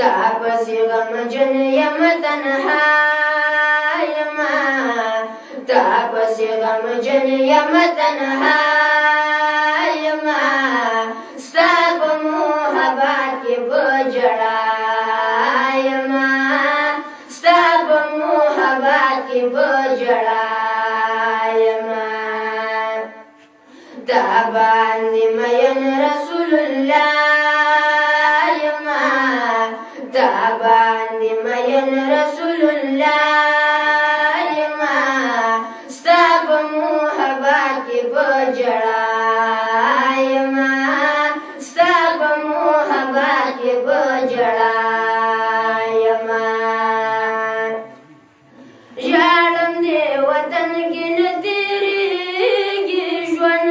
तापसी गमजन यम तन्हा यमा तापसी गमजन यम तन्हा यमा स्ताप मोहब्बत के बजड़ा यमा स्ताप मोहब्बत के बजड़ा यमा ताबांदी मयन रसूलुल्लाह ताबांदी मयन रसूलुल्लाह यमा स्ताप मोहब्बत के बजड़ा यमा स्ताप मोहब्बत के बजड़ा यमा यालम दे वतन गिन तेरी गिजवन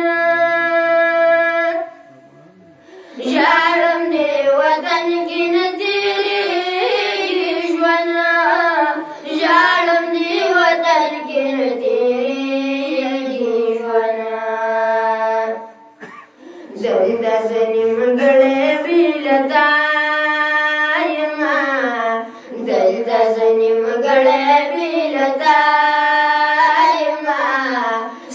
यालम दे वतन गिन दजनिमगळे बिलता यमा दजनिमगळे बिलता यमा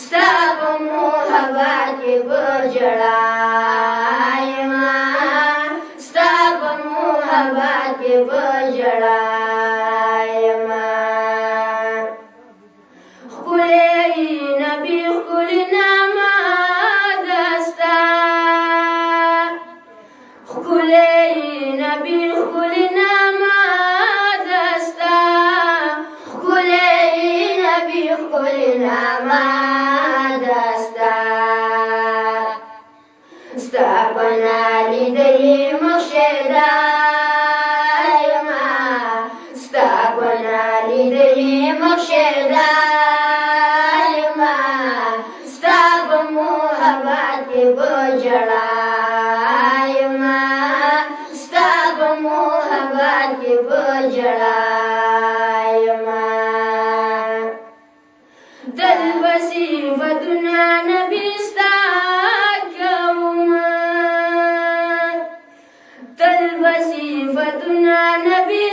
स्ताप मोहब्बत के बजड़ा यमा स्ताप मोहब्बत के बजड़ा यमा खुले नबी खुलना स्तापना लिदली मक्षदा यमा स्तापना लिदली मक्षदा यमा स्ताप मोहब्बत के बजड़ा यमा स्ताप मोहब्बत के बजड़ा यमा दलबसी वदना नबी वदना नबी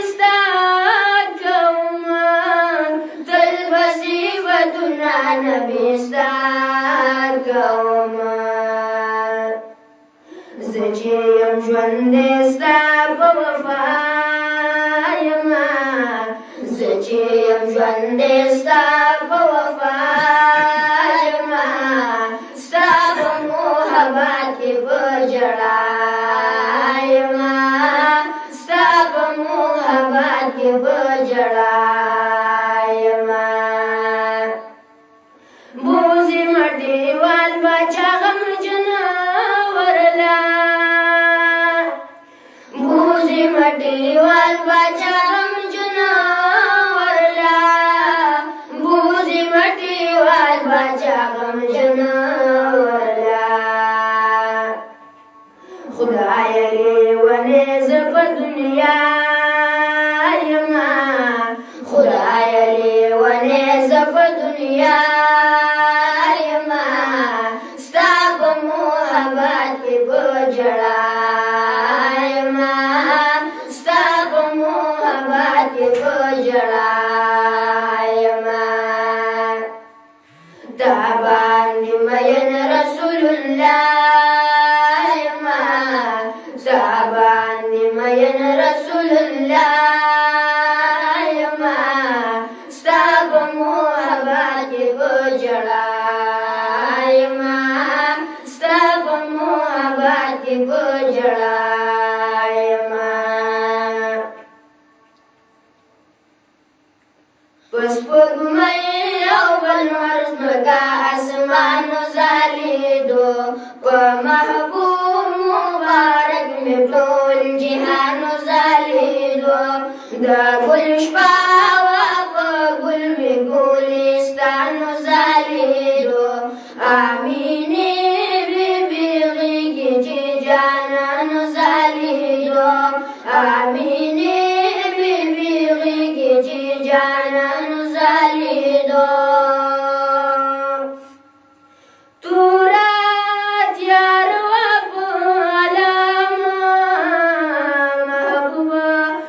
तलबसी वदना नबी زجيم ژوندې ستا په وفا یما زجيم ژوندې ستا په وفا یما ستا په محبت کې په ژړا یما ستا په محبت کې په ژړا یما بوزي مټي وال بچا غمجن ورلا بوزي مټي وال بچا غمجن ورلا بوزي مټي وال بچا غمجن ورلا خدای لي ونه زپ دنیا یما خدای لي ونه زپ دنیا یما ستا په محبت کې بجړا یما ستا په محبت کې بجړا یما تا باندې مین رسول الله یما تا باندې مین رسول الله یما ستا په محبت کې بجړا یما ستا په محبت کې بجړا یما پس پګمې او بلمر زمکا اسمانو زالیدو په محبوب مبارک مې ټول جهانو زالیدو د ګل شپه وه په ګل مې ګلستانو زالیدو امینې بیبي غېږې چې جانانو زالیدو امینې بیبي غېږې چې جانانو زالیدو محبوبا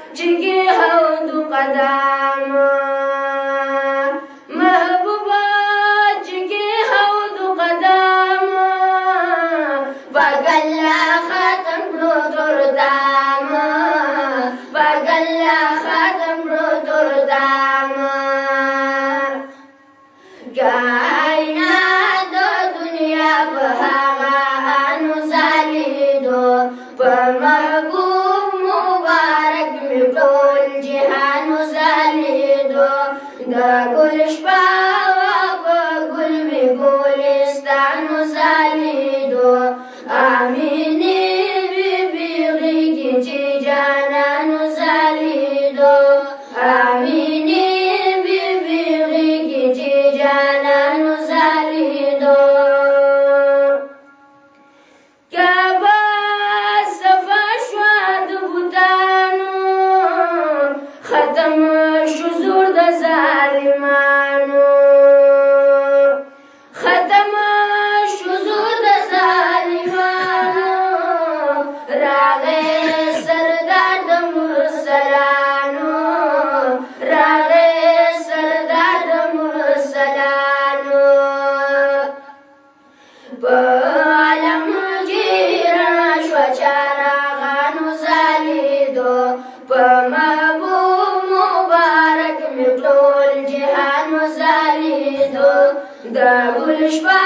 ختم شو زور د ظالمانو ختم شو زور د ظالمانو راغې سردار د مرسلانو راغې سردار د مرسلانو په عالم جیرنا شو چراغانو زالیدو په محبوب مبارک می ټول جهان زالیدو د ګل شپه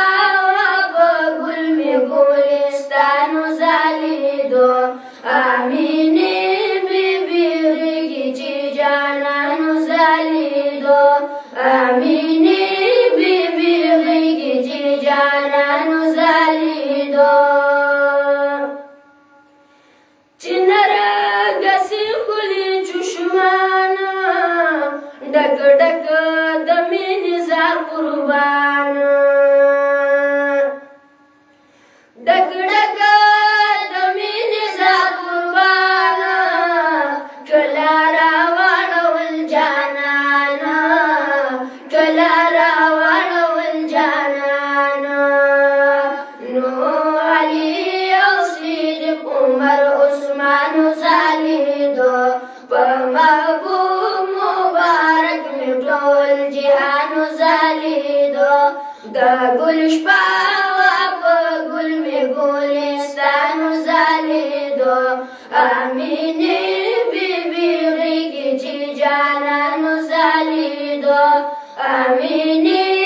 په ګل می ګلستان زالیدو امینه بیبي رګی چې جانان زالیدو امینه بیبي رګی چې جانان زالیدو ډک ډک د مینې زار قربان ډک ډک د مینې زار قربان کله راوړل جانان کله راوړل جانان نو علي او صدیق عمر عثمان زالیدو په محبوب مبارک می ټول جهان زالیدو د ګل شپه په ګل می ګلستان زالیدو امینه بیبي رګی چې جانان زالیدو امینه